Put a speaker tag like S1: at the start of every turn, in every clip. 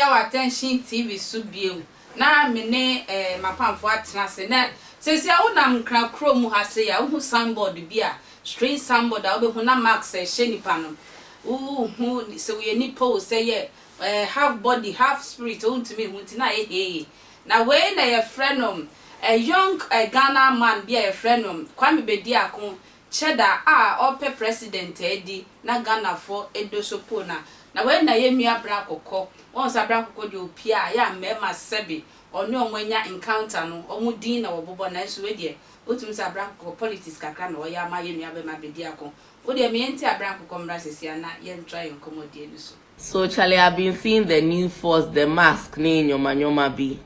S1: our attention TV subio. Na me ne mapam for atnase na sesi a wonam kra krom ha se ya who signboard bia straight signboard a obehu na marks e hye nipa no who so we nipa say ye half body half spirit ontimi hu nti na na we na your friend a young Ghana man be a friend Kwame Bedi Akon cheda ope president edi na Ghana for edosopo na we na ye nua bra kokko won sa bra kokko de opia ya mema sebe oni onwanya encounter no omudin na wobobo na so we de otum sa bra kokko politics kakra na oya ma ye nua be ma Bedi Akon o de me enti abra kokko mra sesia na ye try encommodie ni so.
S2: So Charlie, I've been seeing the new force, the mask ni nyoma bi.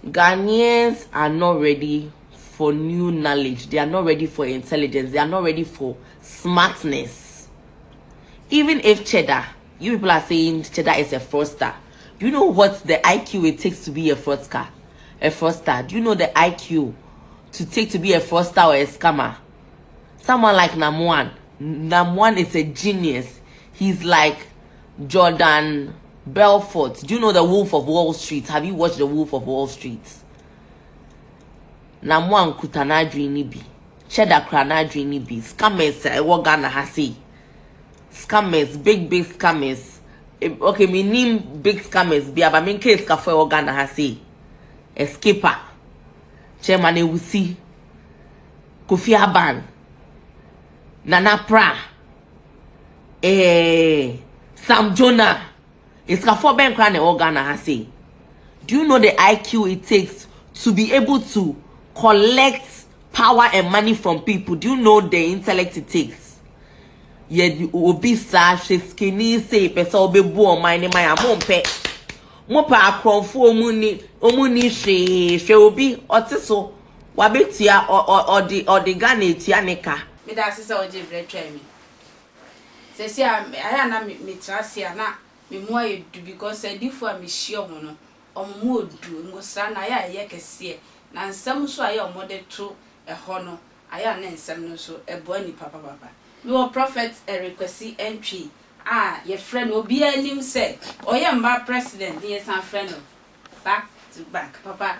S2: Ghanaians are not ready for new knowledge. They are not ready for intelligence. They are not ready for smartness. Even if Cheddar, you people are saying Cheddar is a fraudster. Do you know what the IQ it takes to be a fraudster? Do you know the IQ to take to be a fraudster or a scammer? Someone like Namwan. Namwan is a genius. He's like Jordan Belfort. Do you know the Wolf of Wall Street? Have you watched the Wolf of Wall Street? Namwan kutanadri nibi. Cheddar kranadri nibi. Scammers, Ghana hasi. Scammers, big scammers. Okay, me name big scammers. Be aba min case kafo Ghana hasi. Escaper. Chairman Ewusi. Kofi Aban. Nana Pra. Sam Jonah. It's kafo ben kran Ghana hasi. Do you know the IQ it takes to be able to collect power and money from people? Do you know the intellect it takes? Ye obi sa skinny say pesa obi bu o man my amompe. Mo pa akronfo omuni hwe obi otiso wabetia odi Ghana etia neka.
S1: Me da sisa oje bretwa mi. Sesi aya na me trasia na me mo ayedu because edifu a me hie ho no omo odu ngosa na ya ye kese na nsam so aya omode to eho no aya na nsam no so ebo ani papa me wo prophet request Antwi ye friend obi anim say oye mba president ye san friend back to back papa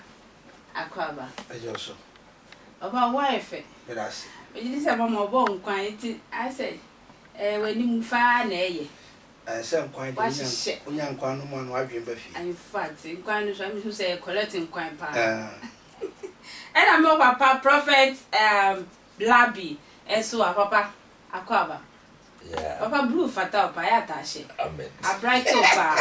S1: akwaba
S3: ajoso
S1: oba wife
S3: yes
S1: me di say mama obo nkwan eti I say wani mfa na eye
S3: sem kwan de onya nkwan no mo no adwen ba fi
S1: in fact nkwan no so am so say collect nkwan pa and am papa prophet Blabi eso papa akwaba
S4: yeah
S1: papa blue fata pa ya tache
S4: amen
S1: a bright pa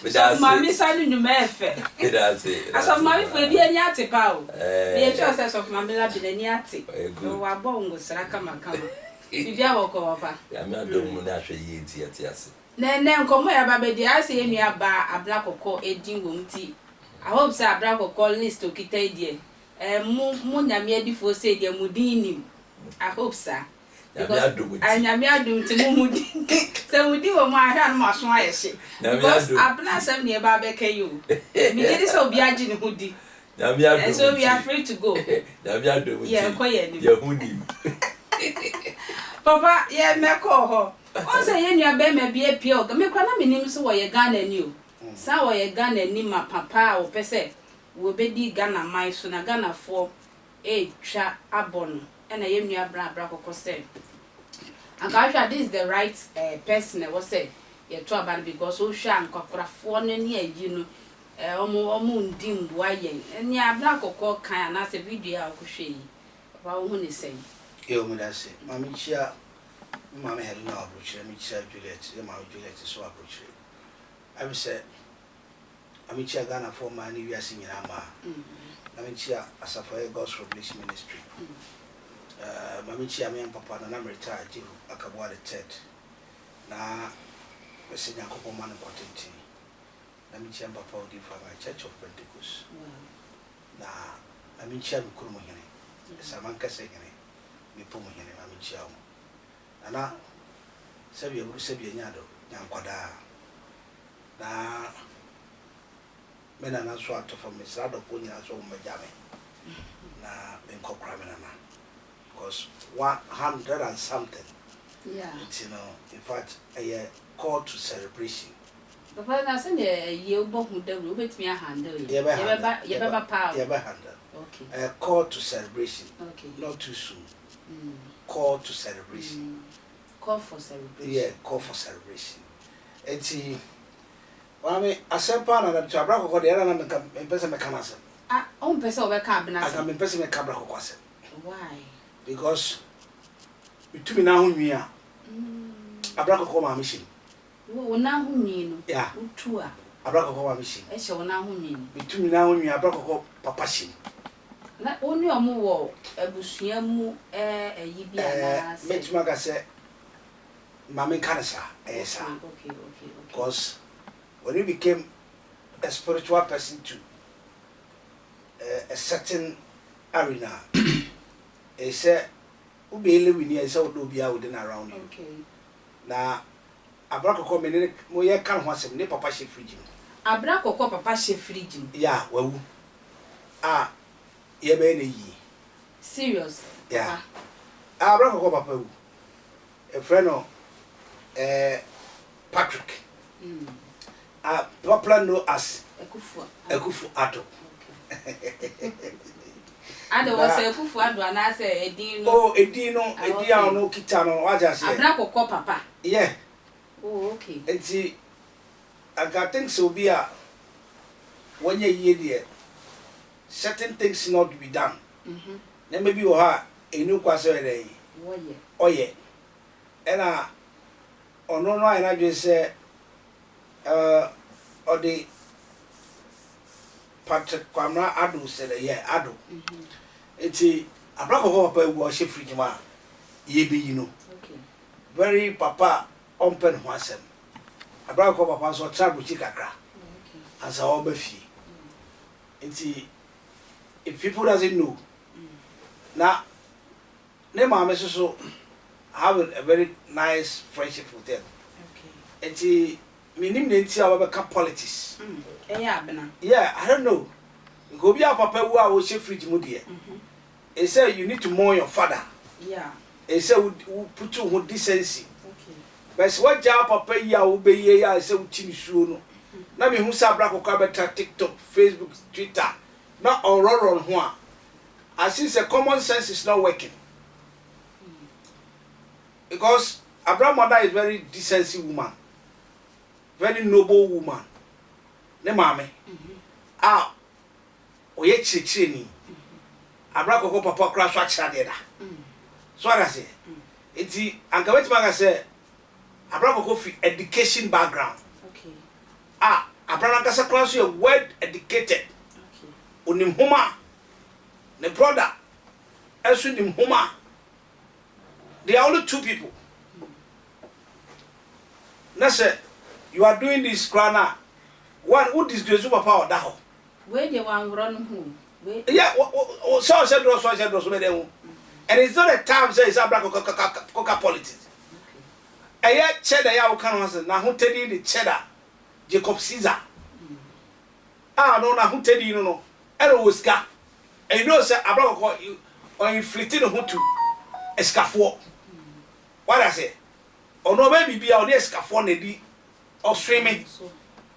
S1: so mami sanu nyuma efe
S4: that's it
S1: aso mami fo bi ani ate pa o be sure say of mami la bi ani ate no wa bongo sra kama bibia woko papa
S4: ya me adom na ahwe yi enti ase
S1: ne nkomo ya babedi ase yemi aba abla kokko edin wom ti I hope say abla kokko list okita edie mu nyame adifo say de mudinim I hope sir because anyame adum ti mudin say mudi wo mu ahwa no maso ayehye because abla sam ne ba be kai yo mi did so bi agi ne hudi
S4: nyame adum
S1: so we are free to go
S4: nyame adum
S1: yeah koye ni
S4: ya hunim
S1: papa ye meko ho on say ye nua be ma bi apie o me kwa na menim so wo ye Ghana ni o sa wo ye Ghana ni ma papa o pese wo bedi Ghana mai so na Ghana for twa abono na ye nua bra kokko say and actually this is the right person was say ye to about because o hwa ankokrafo no ne ayi no omo ndim bo ayen ni abra kokko kan na se video a ko hwe yi papa wo hu ni say
S3: yo mu da se mami chia mami helu na abrochire mi chia Juliet e ma Juliet so abrochire I say ami chia Ghana for man wi ase nyina ma mami chia Asafo God's Revelation Ministry mami chia me papa na retire jiru akabwa the third na wese nyakopo man kwatenti na mi chia papa odi for my Church of Pentecost na mami chia bikuru mo hene samanka se hene mi pomo hene mami chia mo ana sabi eburu sabi nyado nyankwada na mena na so ato from misrado po nyina so mbajame na benkokra mena na because 100 and something
S1: yeah
S3: you know in fact a call to celebration
S1: Papa na say ye bo hu da ro betimi a handle ye. Ye beba power.
S3: Ye be handle.
S1: Okay.
S3: Call to celebration.
S1: Okay.
S3: Not too soon. Call to celebration.
S1: Call for celebration.
S3: Yeah, call for celebration. Enti Wame asempa na to abra kokko de na me pese me kana asem.
S1: Ah, on pese obeka Abenaa asem.
S3: Aga me pese me kabra kokko asem.
S1: Why?
S3: Because bitumi na ho nwi a. Abra kokko ma me him.
S1: Wo na ho nwi no.
S3: Yeah.
S1: Utu a.
S3: Abra kokko ma me him.
S1: E hye wo na ho nwi no.
S3: Bitumi na ho nwi abra kokko papa him.
S1: Na oni omo wo abusua mu eyi bia na se.
S3: Metuma ga se mama kanasa esa.
S1: Okay.
S3: Because when you became a spiritual person to a certain arena, it said, "Ube we near so do be out around you."
S1: Okay.
S3: Now, Abraka come in, we can't want some papa she fridge.
S1: Abraka papa she fridge.
S3: Yeah, well, ye be ye.
S1: Serious?
S3: Yeah. Abraka papa, a friend of Patrick. Popular know as Ekufu Addo.
S1: Ado was Ekufu Addo and I say Edino.
S3: Oh, Edino, Ediano, Kitano, what I say.
S1: Abraka papa.
S3: Yeah.
S1: Oh, okay.
S3: And see, I got things so be a 1 year there. Certain things not to be done. Then maybe you have a new question. Oh, yeah. And no, and I just say, or the Patrick Kwamra Adu said, yeah, Adu. It's a black of a worship free man. Ye be, you know.
S1: Okay.
S3: Very papa open wasem. A black of papa so travel chicacra. As a obefi. It's if people doesn't know. Now, ne mama so have a very nice friendship with them.
S1: Okay.
S3: It's minim de ntia wa beka politics.
S1: Abenaa.
S3: Yeah, I don't know. Go be a papa who are she fridge mu de. It say you need to mourn your father.
S1: Yeah.
S3: It say we put you with decency.
S1: Okay.
S3: But what ja papa ya wo be ye ya say uti ni suo no. Na me hu sa bra kokka beta TikTok, Facebook, Twitter. Na ororo ho a. As since the common sense is not working. Because Abraham mother is very decency woman. Very noble woman. Ne mame. Oye chichiri ni. Abraham koko papa kra so achira de da. So what I say? Iti anka wetima ga say Abraham koko fi education background.
S1: Okay.
S3: Abraham kasa kra so well educated.
S1: Okay.
S3: Onim homa. Ne brother esu nim homa. They are only 2 people. Now say you are doing this crana. One who disgrace papa or that.
S1: Where they want run home.
S3: Yeah, so said and it's not a time say it's a black coca politics. A year cheddar ya can answer now who tell you the cheddar Jacob Caesar. No, now who tell you no. Ero Oscar. And you know say a black you or inflicting who to escafor. What I say? Or no baby be out there escafor ne or swimming.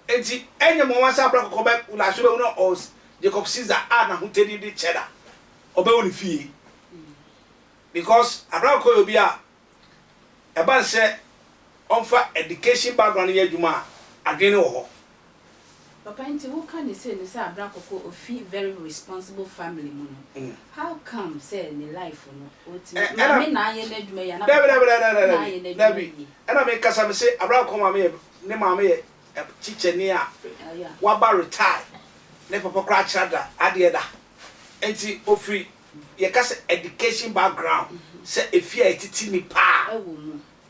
S3: Enti enye mo wan sa black coca la so be no or Jacob Caesar na who tell you the cheddar. Obe woni fie. Because Abraham Koyobia Eban say onfa education background ye adwuma adwene wo ho.
S1: Papa nti who can say Abraham Koko ofi very responsible family mu no. How come say in life no? Na me na ye na adwuma ya na.
S3: Dabi. And I make kasa me say Abraham Koma me ne ma me chiche ni a. Wa ba retire. Ne papa kra chada ade da. Enti ofri ye kasa education background say efia etiti ni pa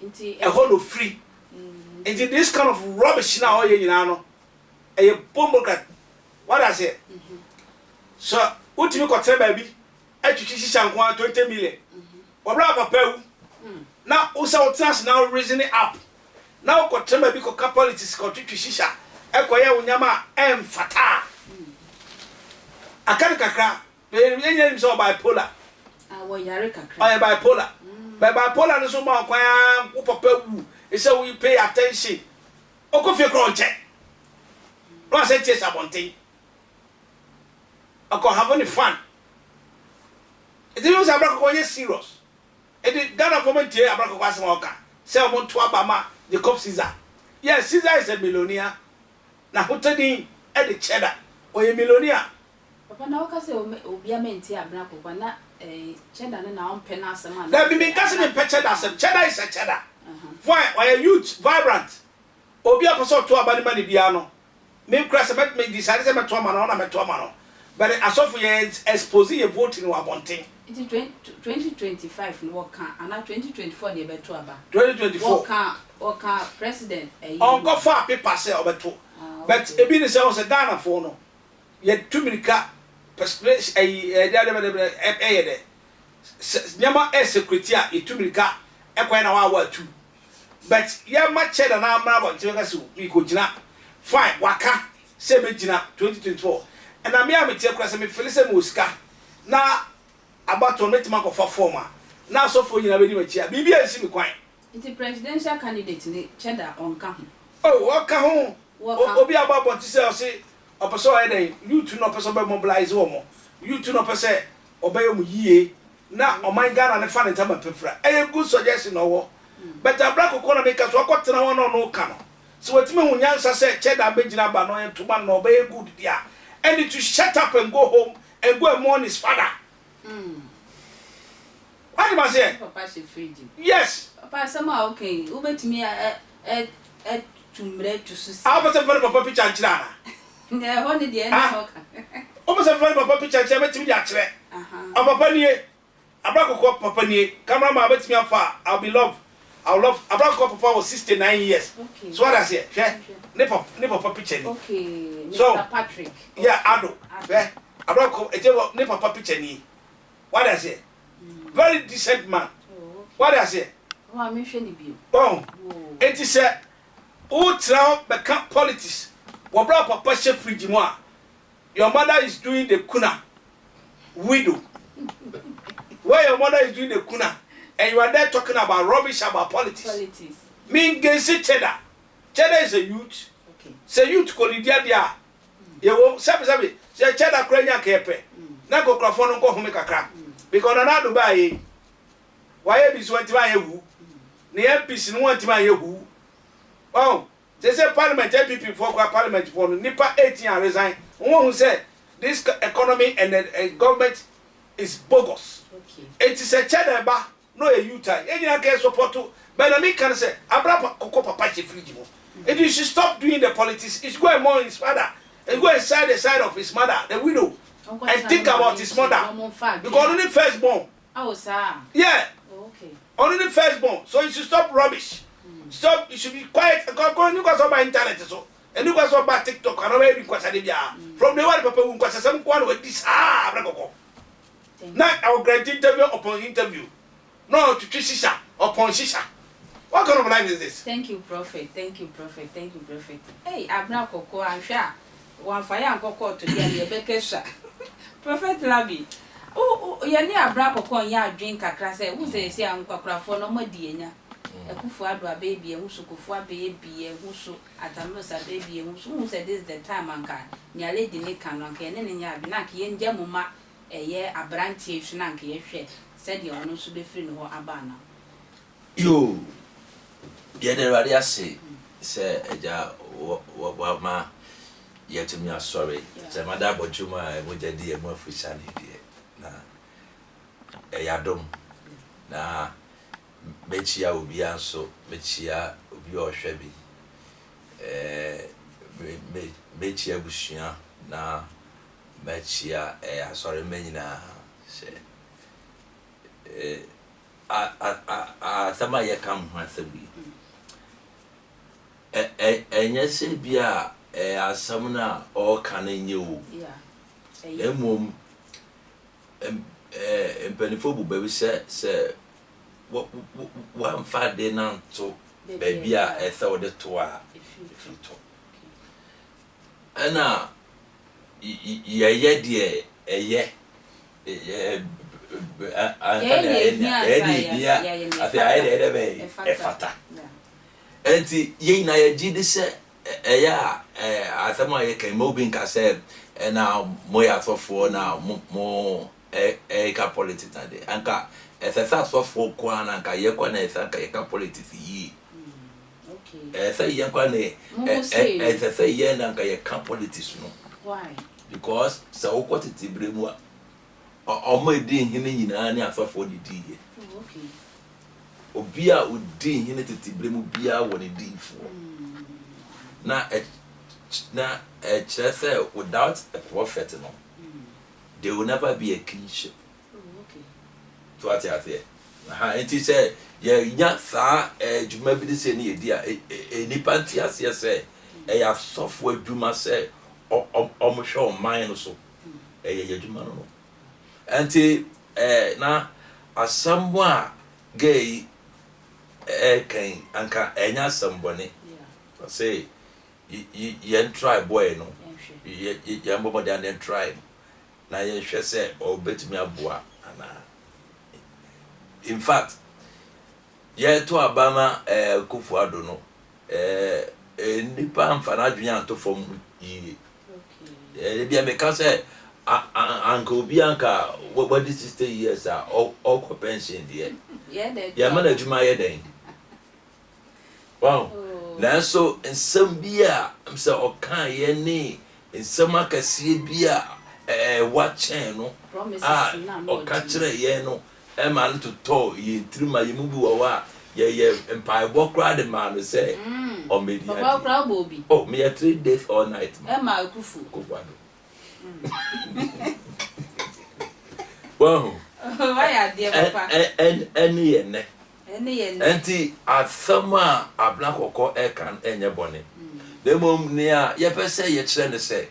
S1: nti
S3: e holo free nti this kind of rubbish na all ye nyina no e bombokat what I say so utimi ko tre ba bi atwitwi shisha nko 20 million obra papa wu na usa utras now reasoning up now ko tre ba bi ko politics ko twitwi shisha e ko ye unyama emfata akani kakra you so bipolar. Bipolar. By bipolar, no so more quiet, papa. It's so we pay attention. Oko fi crunch. No say chase abonten. Ako having fun. It is abrakoko serious. E di Ghana for me tie abrakoko asem oka. Say omo to abama the cop Caesar. Yes, Caesar is a millionaire. Na hotedin e the cheddar. Oye millionaire.
S1: Papa na waka say obia menti abrakoko na cheddar na on pen asem na.
S3: There be me kasi me cheddar asem. Cheddar is a cheddar. Why? Oye youth vibrant. Obi akoso to abani mani bia no. Me crash about me decide say me to ama no na me to ama no. But as of ye expose ye voting no abonten.
S1: It is 2025 no work and 2024 dey beto aba.
S3: 2024.
S1: Work president
S3: On go for paper say obeto. But ebi ni say o say Ghana for no. Ye tumirika perspective de nyama security a etumirika ekwan na wa tu. But ye ma cheddar na amra bonte ka se mi ko gina. Fine waka say me gina 2024. And I am a cross me feel say muska na about to make man for former. Now so for you na be di machi bibia si me kwan.
S1: It presidential candidate ni cheddar on ka ho.
S3: Oh, what ka ho? Obi about say opeso e den you two no person be mobilize wo. You two no person obey mu yie na o man Ghana ne fa ne tama pefra. E good suggestion no wo. But abrak ko na make so akotena ho no ka no. So wetime hu nyansa say cheddar be gina ba no entuma no be good dia. And to shut up and go home and go and mourn his father. What do I say?
S1: Papa she free.
S3: Yes.
S1: Papa somehow okay. Ube to me to mre to susi.
S3: How about the papa picture and chana?
S1: Yeah, what did the end talk?
S3: Almost a friend papa picture and chana to me actually. Papa nie. Abrako papa nie. Cameraman bet me afar. I'll be love. I'll love. Abrako papa was 69 years. Okay. So what I say? Yeah. Papa picture.
S1: Okay. Mr.
S3: So,
S1: Patrick.
S3: Yeah, Ado. Yeah. Abrako ete papa picture ni. What I say? Very decent man. What I say?
S1: Oh, I'm mentioning you.
S3: Oh. It is a ultra become politics. What brought papa chef fridge moi? Your mother is doing the kuna. Widow. Where your mother is doing the kuna. And you are there talking about rubbish about politics. Mean Gensi Cheddar. Cheddar is a youth. Okay. Say youth Kolidia dia. You will sabi. Say Cheddar Krenya Kepe. Na go crafon go home kakra. Because na Dubai. Why be so antima yehu? Ne MPs no antima yehu. Oh, they say parliament MPP for parliament for nipa 18 and resign. Who say this economy and the government is bogus. Okay. It is a Cheddar ba. No a Utah. Any can support to but I can say Abra Koko Papa Fridge. If you should stop doing the politics, it's going more in his father. And go inside the side of his mother, the widow. And think about his mother. Because only firstborn.
S1: Oh, sir.
S3: Yeah.
S1: Okay.
S3: Only firstborn. So you should stop rubbish. Stop, you should be quiet. You guys about internet so. And you guys about TikTok and maybe from the one Papa who was some one with this now I will grant interview upon interview. No, to Shisha upon Shisha. What kind of life is this?
S1: Thank you, Prophet. Hey, Abenaa Korkor, I'm sure. One fire and Korkor to the Bekesha. Prophet Labi. Oh, you near Abenaa Korkor, ya drink a class. Who says, I'm Korkor for no more DNA? A kufuadwa baby, and who kufua baby, and who atamusa baby, and who said this the time anka. Nya lady Nick and Uncle, and then Yabinaki and Jamuma, a year a branch, Shanky, said you are no to be free no Abenaa.
S4: Yo, the other say, Eja, what ma, yet to me, I'm sorry. Say, Madame Bojuma, would you dear more for Sunny, dear? Na, Yadom, na, Mechia will be also, Mechia will be all shabby. Mechia Bushia, na, Mechia, sorry, Menina, say. Sama ye come once a week. And yes, be a summoner or canning you. Yeah. Mum, and Pennyfobu baby said, what 1 5 day now to baby a thought the tour if you talk. And now, yeah, dear, yeah. I fata. Enti ye na ye di de se yeah, asama ye can moving ka say na mo ya sofo na mo ka politics na de anka esa sofo kwa na anka ye kwa na esa ka ye ka politics yi
S1: Okay.
S4: Say ye kwa ne say ye na anka ye ka politics no.
S1: Why?
S4: Because so what it bremu o mo di hine nyina ne asofo di di ye.
S1: Okay.
S4: Obi a odi hine tetibre mu bia wo ne di fo na say without a prophet no there will never be a kingship.
S1: Okay.
S4: So what you say enti say ye nya sa adwuma bi de say ne edi a nipa nti ase say ya sofo adwuma say o mo hwe o man no so ye adwuma no enti na asambo a gay can anka enya sambone say yen try boy no yen bobo dan try na yen hwe say o betumi aboa ana in fact ye to abama kufu ado no nipa amfa na adwenya to fom yi bia me ka say anka obi anka what this 60 years all pension there yeah man adwuma ye den. Wow. Na so nsem bia mse okan ye ni nsem akase bia wa chen no oka kire ye no e ma no to ye ntirima ye mu bi wo wa ye empire bokra de man say o media
S1: Baba kra bobi
S4: oh me 3 days all night
S1: e ma kufu
S4: wow
S1: why are there papa
S4: any ye ne enti asama Abenaa Korkor kan enye bone demom ne a ye pese ye kire ne se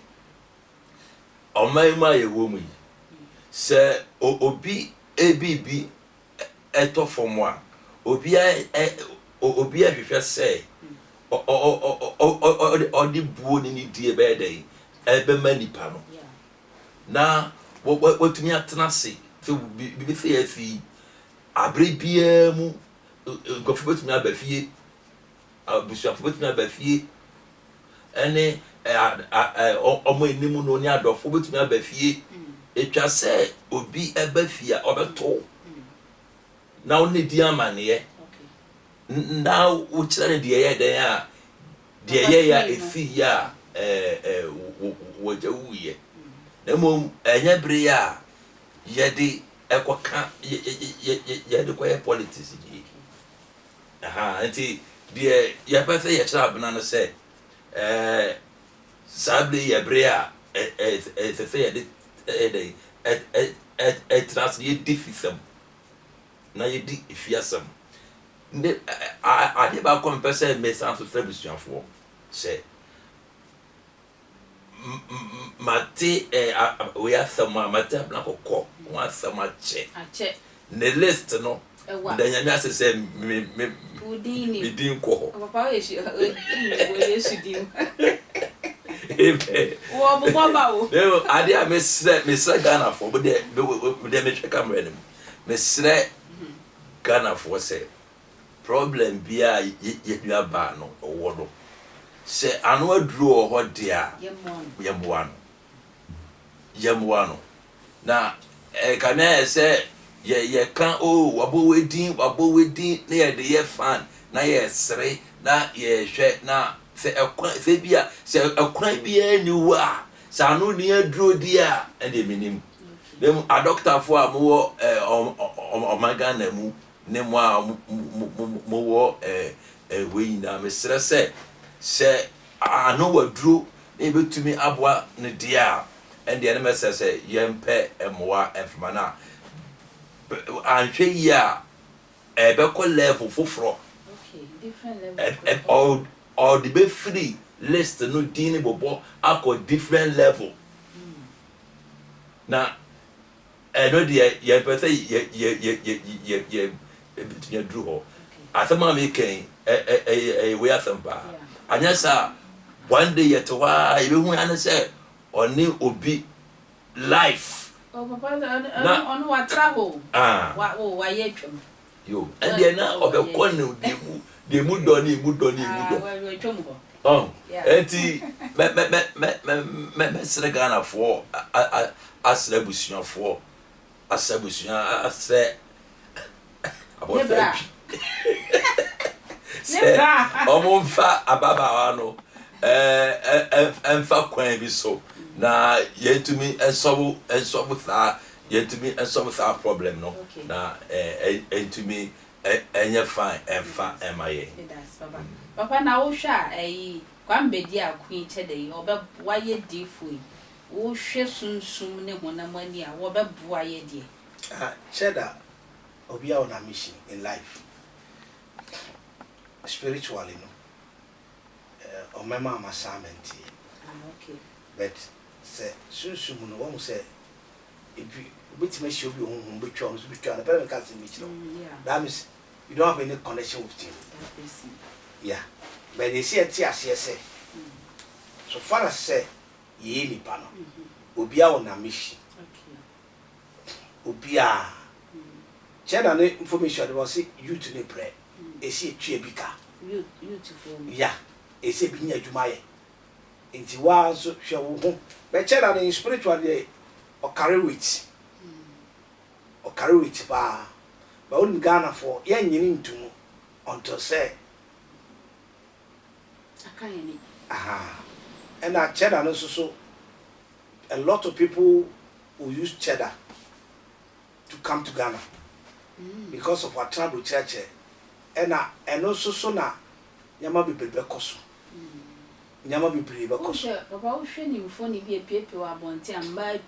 S4: omaima ye wo mu se obi ebibi eto fomo a obi hwehwe se o di buo ni die be dey ebe manipa no na wotumi atena se so bibi se afi abre bia mu gofo betumi abafie abusuafo betumi abafie ene omo enimu no ni adofo betumi abafie etwa se obi abafie obeto na oni di amane na wo kire de ye den a de ye ya efi ya wo jawuye na mom enye bre ya ye de ekoka ye de ko ye politics ni enti de ye pese ye kira Abenaa no se sable ye bre a se ye de trans ye difficile na ye di ifiasam ne ade ba ko mpese me san so serviceafo se mate we asama mate Abenaa Korkor wa asama che ne list no da nyame asese me din ko
S1: papa we shi din wo bo baba wo
S4: ade a me sre Ghana for but de me check camera nim me sre Ghana for say problem bia ye dua ba no owo do se anu aduro ho dia yemwa no na kana se ye kan wabo wedin na ye de ye fan na ye sre na ye hwe na se ekwan se bia se ekwan bia ni wa sa anu ni aduro dia ende minim dem a doctor for amwo omaga na mu ne mo a mo wo we na me sre se anu waduro e betumi aboa ne dia ende ne mesese yempe emoa enfama na anhwe ya be ko level foforo
S1: different level
S4: all the be free list no dini bobo akọ different level na no de ye pese ye betumi aduru ho asema me kan we asempa anya sa one day yet wa you hu an say oni obi life
S1: papa on what travel wa ye twem
S4: yo and then na obekọ ne de mu do ni mu do
S1: we twem ho
S4: Oh,
S1: Yeah.
S4: enti me sere Ghana for asre busuan for asabusuan asre
S1: Nebra.
S4: Nebra. Omonfa ababawa no emfa kwan bi so na yetumi ensobu sa yetumi ensobu sa problem no na entumi enye fine emfa emaye.
S1: Papa na wo hwa kwambedi a queen chede obe waye difu wo hwe sunsum ne honamani a wo be boa ye die
S3: Cheda obi a on a mission in life spiritually no mama am assignment
S1: okay
S3: but say sunsum no wo say if you show you home betwa no so betwa na better can say me that means you don't have any connection with him
S1: that person
S3: yeah but they see it as say so far as say ye ni pa no obi a on a mission
S1: okay
S3: obi a cheda ne information dey say you to ne pray e see etwa bika
S1: you to form
S3: yeah e say bi nya adwuma ye enti wa so hwe wo ho but cheda ne spiritual dey o carry with ba on Ghana for ye nyini ntum until say
S1: akayeni
S3: and that cheddar no so a lot of people who use cheddar to come to Ghana because of our tribal church and also so na nyama be koso nyama be koso
S1: papa wo hwe ni mfo ni bi epiepie wa bonte amba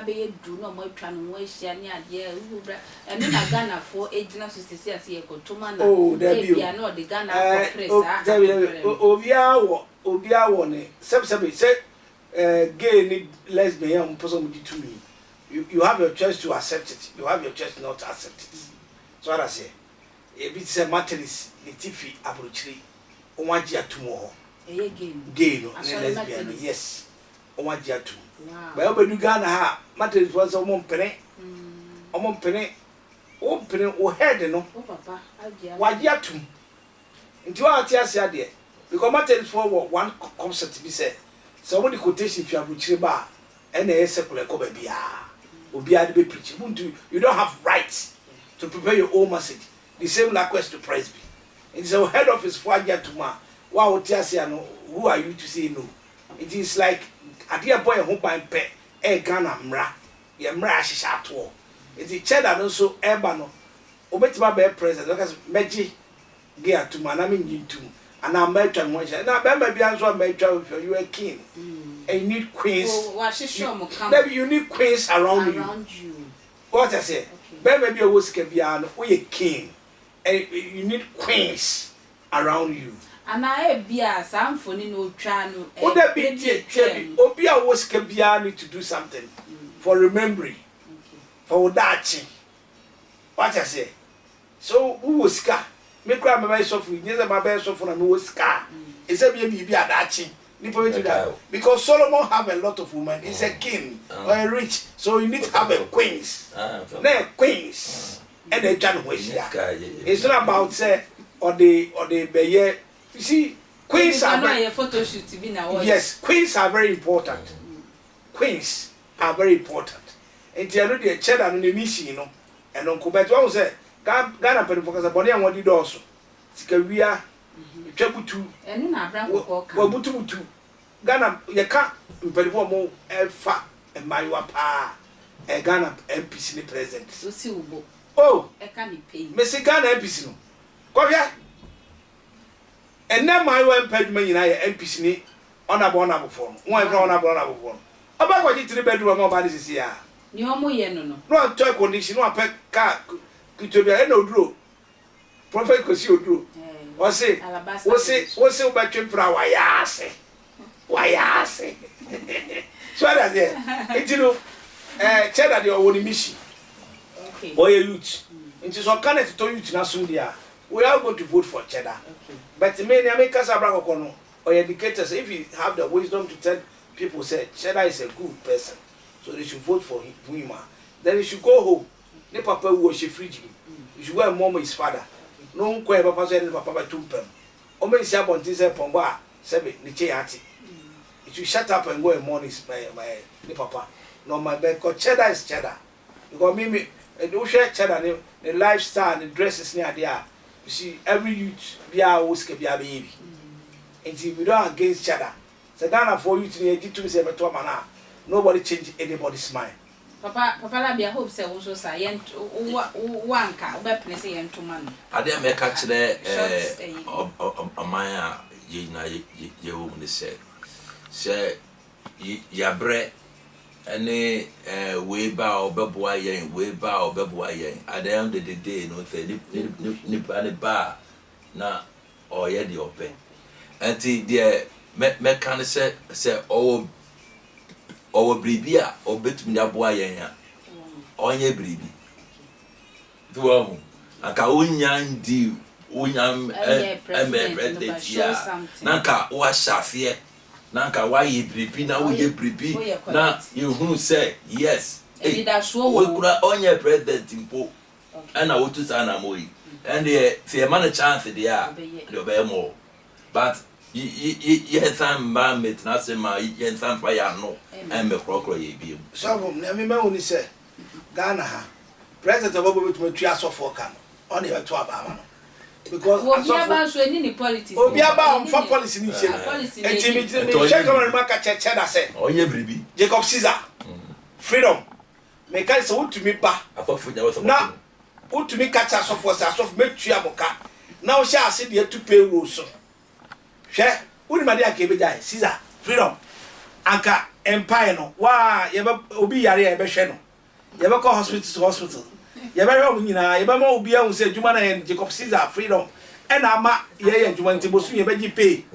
S1: be du no mo atwa no wo ahia ni ade ubra eno na Ghana for ejina so sisi ase ye kotoma na bia no de Ghana for press obi awo ne sebe say gay ni lesbian am person mu to me you have your choice to accept it you have your choice not to accept it so what I say e bi say materialist ni tifi abrochiri o waji atumo ho gay no and lesbian no yes o waji atu ba obedu Ghana ha materialist was o mo mpene o head no o papa
S3: waji atu nti wa ati ase ade because materialist for one concept be say somebody quotation if you have reached ba and a secular ko ba bia obi ade be preach you don't have rights to prepare your own message the same request to presby it is a head office for Ajatuma wa otiasia no who are you to say no it is like ade boy ho ban pe e Ghana mra ye mra ahisha to it is cheddar no so eba no obetima be president because meji ge atuma na me nyintum and I'm better than one. Now, baby, I'm so better if you are king. And you need queens. You need queens around you. What I say? Baby, you was Cabiano, we a king. And you need queens around you.
S1: And I be a some funny no channel.
S3: Would that be Obia was Cabiani to do something for remembering for that? What I say? So, who was Scar? Make cry my myself with neither my best of no scar. It's a baby be a dachi. Because Solomon have a lot of women. He's a king or a rich, so you need to have a queens. Queens and a John it's not about say or the you see queens are very
S1: photo shoot to be now.
S3: Yes, queens are very important. Queens are very important. And you know the cheddar and the mission, you know, and Uncle Bet one say Ghana pen focus upon and what did also. Sikawia, Chabutu,
S1: and na Branco,
S3: Butu. Ghana, you can't perform more fa and my wapa, a Ghana MPC present.
S1: So see,
S3: oh,
S1: I can't pay.
S3: Messi Ghana MPC. Come here. And then my one pedman in I MPC on a bonable form. One bonable form. About what you to the bedroom of bodies is here.
S1: No more, no.
S3: No toy condition, no pet car. Could be a no drew. Prophet could see you drew. What's it? What's it about your brow? Why, so that's it. It's you know, cheddar your own mission.
S1: Okay.
S3: Or your youth. It is all kind of to you to Nasundia. We are going to vote for cheddar.
S1: Okay.
S3: But many Americans are Bracono or educators, if you have the wisdom to tell people, say cheddar is a good person, so they should vote for him. Then he should go home. Ne papa worship free. You should go and mom his father. No one quite papa said papa by 2 pem. O me say about this pomba Sebe ni cheyati. If you shut up and go in morning, my papa. No, my bed, because cheddar is cheddar. Because me, do share cheddar, the lifestyle, the dresses near there. You see, every youth, be a whiskey, be a baby. And if we don't against cheddar, so Ghana for you to say, nobody change anybody's mind.
S1: Papa, I hope so. Also, say, one car, weapon is a to man.
S4: I didn't make actually a Maya, you woman said. Say, ya bread. Any way bow, babuayan, way bow, babuayan. At the end of the day, no say, nip and bar, na or yet the open. And the mechanic say, oh, bribia, or bet me that boy, on your bribi. To a cawunyan deal, unyam, and yeah, Nanka, was Shafia. Nanka, why ye bribi now? Ye bribi now. You who say yes.
S1: Hey, that's what
S4: we could on your president in Po, and I would to Sanamoi, and the man a chance they are the more. But ye had some bandmates, not say my yen some fire no, and the Korkor ye be.
S3: Some of them, I only say Ghana, President of Obo to Triaso for Can, only a 12 because
S1: we are about to any politics.
S3: Oh, be about for policy. And Jimmy, check on Market Cheddar said, oh, yeah, baby. Jacob Caesar, freedom. Make us out to me back. I thought for was now. Put to me catch us off was as of make Triamoka. Now shall sit here to pay rules. Share, would my dear Kebedai, Caesar, freedom. Anka, empire, no. Why, you ever be a rebellion? You ever call hospital to hospital? You ever know, be able to say, Jumana and Jacob Caesar, freedom. And I'm yeah, you want to pay.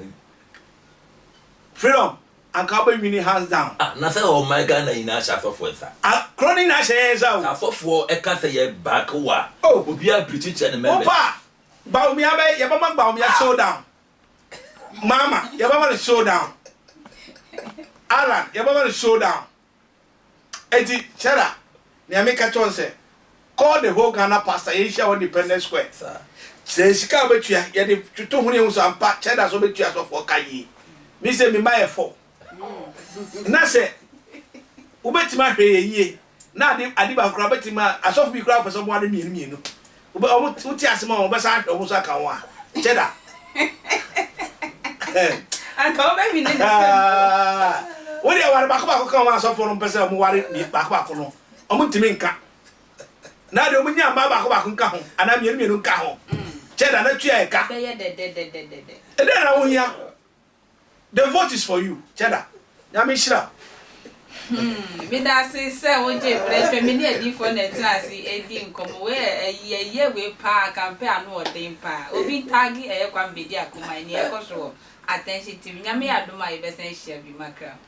S3: Freedom. And cowboy mini hands down.
S4: Nothing of my gun in a shaft of water.
S3: Cloning Nash is out
S4: for a cat back. Oh, be a British and member.
S3: Bow me, your mama bow me a showdown. Mama, your mama is showdown. Alan, your mama is showdown. Eddie, Cheddar, Yamika Chonse. Call the whole Ghana pastor, Asia on Independence Square. Say, she can't bet you, yet if you told me was a part, Cheddar so bet you as of Kayi. Me say, me my fault. Nase, Ubetima, ye. Now, Adiba Crabetima, as of we crowd for someone in me. But who tells more, but I almost like a one. Cheddar.
S1: And come back in
S3: what do you want to come out of for person who worry me back on? Omuntiminka. Now the woman back on Cajon, and I'm your Cajon. Cheddar, not Chiaka. And then I will hear the vote is for you, Cheddar. Yamishra.
S1: Bidasi say one day, feminine different class, a dim come away a year we park and pay no dim pa. Obi tagi a one video, my near control. Attention to me, I do my best and share with my crowd.